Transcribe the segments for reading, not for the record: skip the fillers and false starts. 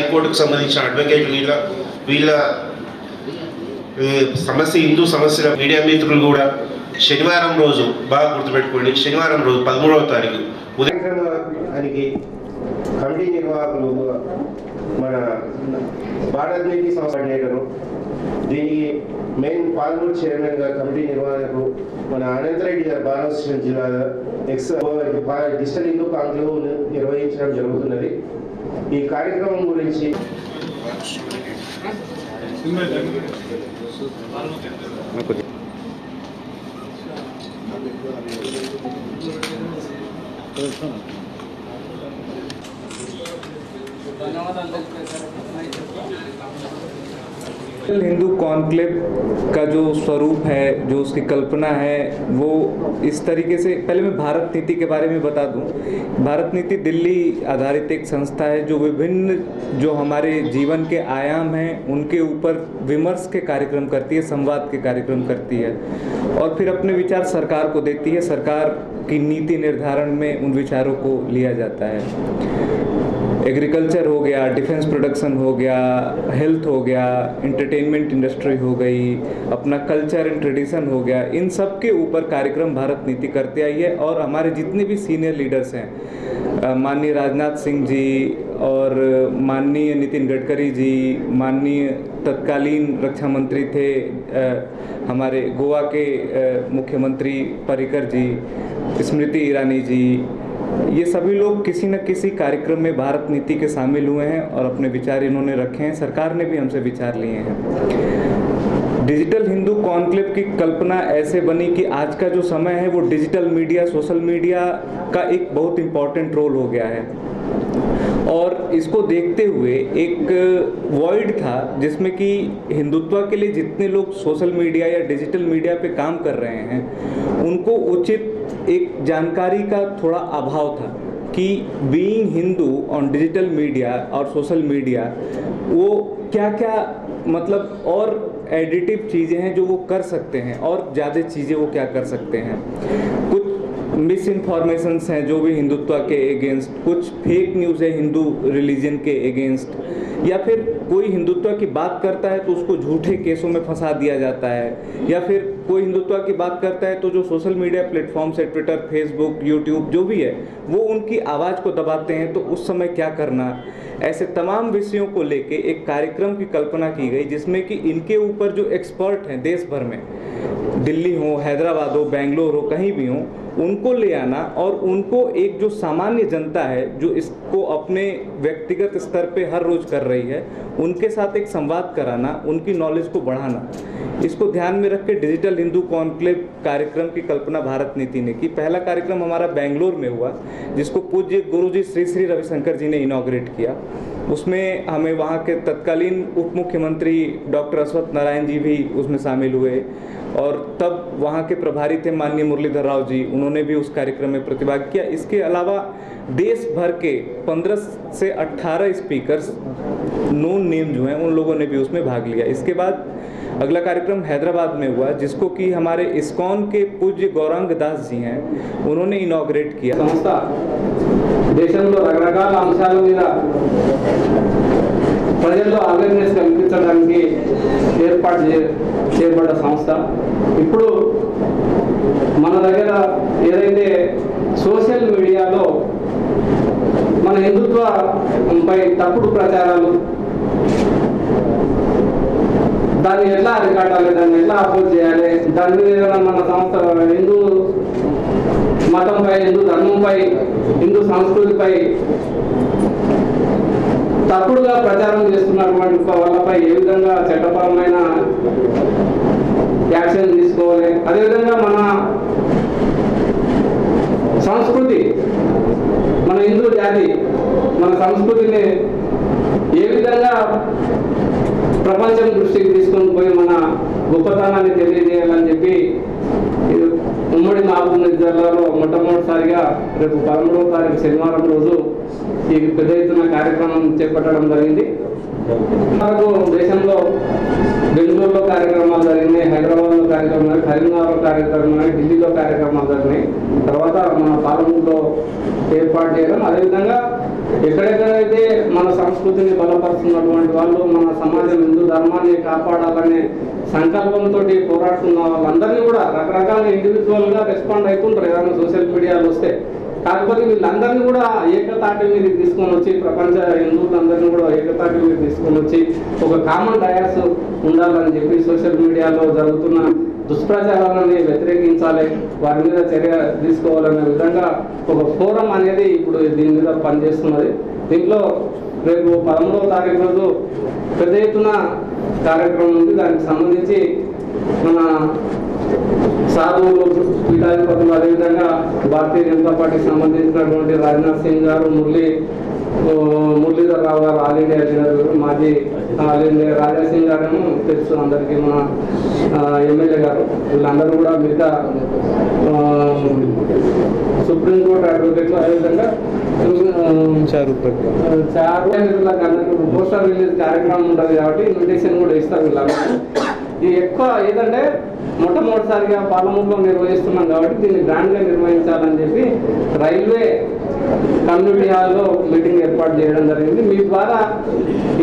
హైకోర్టుకు సంబంధించిన అడ్వకేట్ వీళ్ళ సమస్య హిందూ సమస్యల మీడియా మిత్రులు కూడా శనివారం రోజు బాగా గుర్తుపెట్టుకోండి, శనివారం రోజు 13వ తారీఖు ఉదయానికి కమిటీ నిర్వాహకులు మన భారత్ నీతి సంస్థ దీనికి మెయిన్ పాల్గొని చైర్మన్గా కమిటీ నిర్వహణకు మన అనంతరెడ్డి గారు బాలకృష్ణ జిల్లా డిజిటల్ హిందూ కాంక్లేవ్ నిర్వహించడం జరుగుతున్నది. ఈ కార్యక్రమం గురించి हिंदू कॉन्क्लेव का जो स्वरूप है, जो उसकी कल्पना है, वो इस तरीके से, पहले मैं भारत नीति के बारे में बता दूं। भारत नीति दिल्ली आधारित एक संस्था है जो विभिन्न जो हमारे जीवन के आयाम हैं उनके ऊपर विमर्श के कार्यक्रम करती है, संवाद के कार्यक्रम करती है और फिर अपने विचार सरकार को देती है। सरकार की नीति निर्धारण में उन विचारों को लिया जाता है। एग्रीकल्चर हो गया, डिफेंस प्रोडक्शन हो गया, हेल्थ हो गया, एंटरटेनमेंट इंडस्ट्री हो गई, अपना कल्चर एंड ट्रेडिशन हो गया, इन सब के ऊपर कार्यक्रम भारत नीति करते आई है। और हमारे जितने भी सीनियर लीडर्स हैं, माननीय राजनाथ सिंह जी और माननीय नितिन गडकरी जी, माननीय तत्कालीन रक्षा मंत्री थे हमारे गोवा के मुख्यमंत्री पर्रिकर जी, स्मृति ईरानी जी, ये सभी लोग किसी न किसी कार्यक्रम में भारत नीति के शामिल हुए हैं और अपने विचार इन्होंने रखे हैं। सरकार ने भी हमसे विचार लिए हैं। डिजिटल हिंदू कॉन्क्लेव की कल्पना ऐसे बनी कि आज का जो समय है वो डिजिटल मीडिया, सोशल मीडिया का एक बहुत इम्पॉर्टेंट रोल हो गया है और इसको देखते हुए एक वॉइड था जिसमें कि हिंदुत्व के लिए जितने लोग सोशल मीडिया या डिजिटल मीडिया पे काम कर रहे हैं उनको उचित एक जानकारी का थोड़ा अभाव था कि being Hindu on digital media और सोशल मीडिया वो क्या क्या मतलब और एडिटिव चीज़ें हैं जो वो कर सकते हैं और ज़्यादा चीज़ें वो क्या कर सकते हैं। कुछ मिस इन्फॉर्मेशंस हैं जो भी हिंदुत्व के अगेंस्ट, कुछ फेक न्यूज़ है हिंदू रिलीजन के अगेंस्ट, या फिर कोई हिंदुत्व की बात करता है तो उसको झूठे केसों में फंसा दिया जाता है, या फिर कोई हिंदुत्व की बात करता है तो जो सोशल मीडिया प्लेटफॉर्म्स है, ट्विटर, फेसबुक, यूट्यूब जो भी है, वो उनकी आवाज़ को दबाते हैं। तो उस समय क्या करना, ऐसे तमाम विषयों को लेके एक कार्यक्रम की कल्पना की गई जिसमें कि इनके ऊपर जो एक्सपर्ट हैं देश भर में, दिल्ली हो, हैदराबाद हो, बेंगलोर हो, कहीं भी हो, उनको ले आना और उनको एक जो सामान्य जनता है जो इसको अपने व्यक्तिगत स्तर पे हर रोज़ कर रही है उनके साथ एक संवाद कराना, उनकी नॉलेज को बढ़ाना, इसको ध्यान में रख के डिजिटल हिंदू कॉन्क्लेव कार्यक्रम की कल्पना भारत नीति ने की। पहला कार्यक्रम हमारा बेंगलोर में हुआ जिसको पूज्य गुरुजी श्री श्री रविशंकर जी ने इनॉग्रेट किया। उसमें हमें वहाँ के तत्कालीन उप मुख्यमंत्री डॉक्टर अश्वत्थ नारायण जी भी उसमें शामिल हुए और तब वहाँ के प्रभारी थे माननीय मुरलीधर राव जी, उन्होंने भी उस कार्यक्रम में प्रतिभाग किया। इसके अलावा देश भर के 15 से 18 स्पीकर्स नोन नेम जो हैं उन लोगों ने भी उसमें भाग लिया। इसके बाद अगला कार्यक्रम हैदराबाद में हुआ जिसको कि हमारे इस्कॉन के पूज्य गौरांग दास जी हैं, उन्होंने इनॉग्रेट किया। संस्था దేశంలో రకరకాల అంశాల మీద ప్రజల్లో అవేర్నెస్ కల్పించడానికి చేయబడ్డ సంస్థ. ఇప్పుడు మన దగ్గర ఏదైతే సోషల్ మీడియాలో మన హిందుత్వపై తప్పుడు ప్రచారాలు, దాన్ని ఎట్లా అరికట్టాలి, దాన్ని ఎట్లా అపోజ్ చేయాలి, దాని మీద ఏదైనా మన సంస్థ హిందూ మతంపై, హిందూ ధర్మంపై, హిందూ సంస్కృతిపై తప్పుడుగా ప్రచారం చేస్తున్నటువంటి వాళ్ళపై ఏ విధంగా చట్టపరమైన యాక్షన్ తీసుకోవాలి, అదేవిధంగా మన సంస్కృతి, మన హిందూ జాతి, మన సంస్కృతిని ఏ విధంగా ప్రపంచం దృష్టికి తీసుకొని పోయి మన గొప్పతనాన్ని తెలియజేయాలని చెప్పి ఉమ్మడి మహబూబ్ నగర్ జిల్లాలో మొట్టమొదటిసారిగా రేపు 13వ తారీఖు శనివారం రోజు ఈ పెద్ద ఎత్తున కార్యక్రమం చేపట్టడం జరిగింది. దేశంలో బెంగళూరులో కార్యక్రమాలు జరిగినాయి, హైదరాబాద్లో కార్యక్రమాలు, కరీంనగర్లో కార్యక్రమాలు, ఢిల్లీలో కార్యక్రమాలు జరిగినాయి. తర్వాత మన పార్లమెంట్లో ఏర్పాటు చేయడం, అదేవిధంగా ఎక్కడెక్కడైతే మన సంస్కృతిని బలపరుస్తున్నటువంటి వాళ్ళు, మన సమాజం హిందూ ధర్మాన్ని కాపాడాలనే సంకల్పంతో పోరాడుతున్న వాళ్ళందరినీ కూడా రకరకాల ఇండివిజువల్గా రెస్పాండ్ అవుతుంటారు ఏదైనా సోషల్ మీడియాలో వస్తే. కాకపోతే వీళ్ళందరినీ కూడా ఏకతాటి మీద తీసుకొని వచ్చి, ప్రపంచ హిందువులందరినీ కూడా ఏకతాటి మీద తీసుకొని వచ్చి ఒక కామన్ డయాస్ ఉండాలని చెప్పి సోషల్ మీడియాలో జరుగుతున్న దుష్ప్రచారాలని వ్యతిరేకించాలి, వారి మీద చర్య తీసుకోవాలనే విధంగా ఒక ఫోరం అనేది ఇప్పుడు దీని మీద పనిచేస్తున్నది. దీంట్లో రేపు 13వ తారీఖు రోజు పెద్ద ఎత్తున కార్యక్రమం ఉంది. దానికి సంబంధించి మన సాధువులు, పీఠాధిపతులు, అదేవిధంగా భారతీయ జనతా పార్టీకి సంబంధించినటువంటి రాజ్నాథ్ సింగ్ గారు, మురళీధర్ రావు గారు, ఆల్ ఇండియా లీడర్, మాజీ ఆల్ ఇండియా రాజా సింగ్ గారు తెలుసు అందరికీ, మన ఎమ్మెల్యే గారు, వీళ్ళందరూ కూడా మిగతా సుప్రీంకోర్టు అడ్వకేట్లు, అదేవిధంగా పోస్టర్ రిలీజ్ కార్యక్రమం ఉంటుంది కాబట్టి ఇన్విటేషన్ కూడా ఇస్తారు వీళ్ళందరూ. ఇది ఎక్కువ ఏదంటే మొట్టమొదటిసారిగా పార్లమెంట్లో నిర్వహిస్తున్నాం కాబట్టి దీన్ని గ్రాండ్గా నిర్వహించాలని చెప్పి రైల్వే కమ్యూనిటీ హాల్లో మీటింగ్ ఏర్పాటు చేయడం జరిగింది. మీ ద్వారా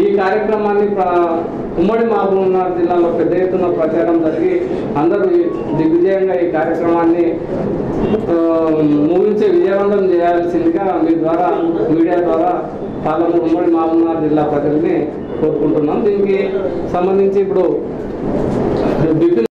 ఈ కార్యక్రమాన్ని ఉమ్మడి మహబూబ్నగర్ జిల్లాలో పెద్ద ఎత్తున ప్రచారం జరిగి అందరూ దిగ్విజయంగా ఈ కార్యక్రమాన్ని ముగించే విజయవంతం చేయాల్సిందిగా మీ ద్వారా, మీడియా ద్వారా పార్లమెంట్ ఉమ్మడి మహబూబ్నగర్ జిల్లా ప్రజల్ని కోరుకుంటున్నాం. దీనికి సంబంధించి ఇప్పుడు